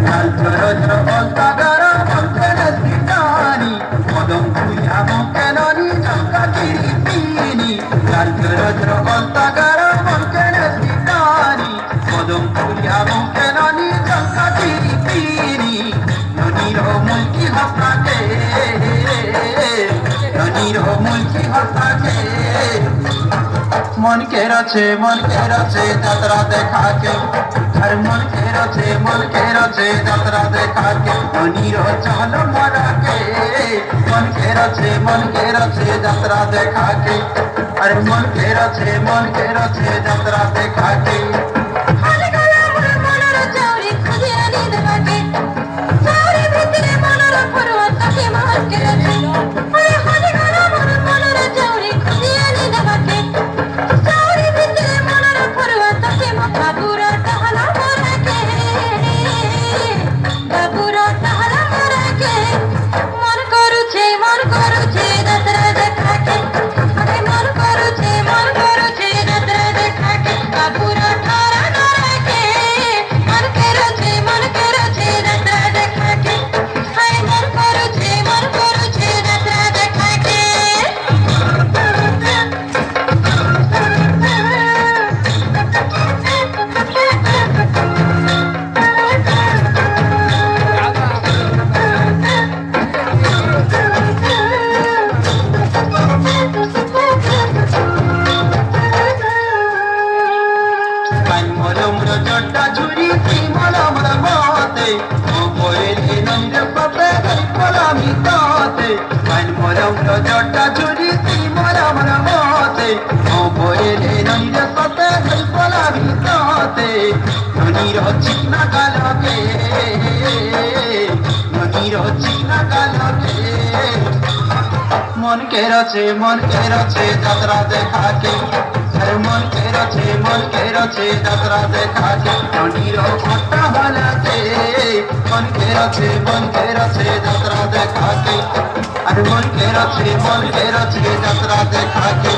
লাল চরচ অস্তাগার মন্ত্রের শ্রীকানি মদম তুইয়া মঙ্কেননি চঙ্কা কিরিপিনি লাল চরচ অস্তাগার মন্ত্রের শ্রীকানি মদম তুইয়া মঙ্কেননি চঙ্কা কিরিপিনি ননির মুলকি হস্তাকে ননির মুলকি হস্তাকে মন কে রছে যাত্রা দেখাকে আর মন কে রছে যাত্রা দেখাকে মনির চল মরাকে মন কে রছে যাত্রা দেখাকে আর মন কে রছে যাত্রা দেখাকে জটা ঝুরি মলমল মতে ও বইলে নন্দ পাপে কলামি তাতে কান মলমল জটা ঝুরি মলমল মতে ও বইলে নন্দ পাপে কলামি তাতে ননির চিকনা কালকে মন কে রছে যাত্রা দেখাকে মন কে রছে যাত্রা দেখাকে ননির ঘটা বালাতে মন কে রছে যাত্রা দেখাকে আর মন কে রছে যাত্রা দেখাকে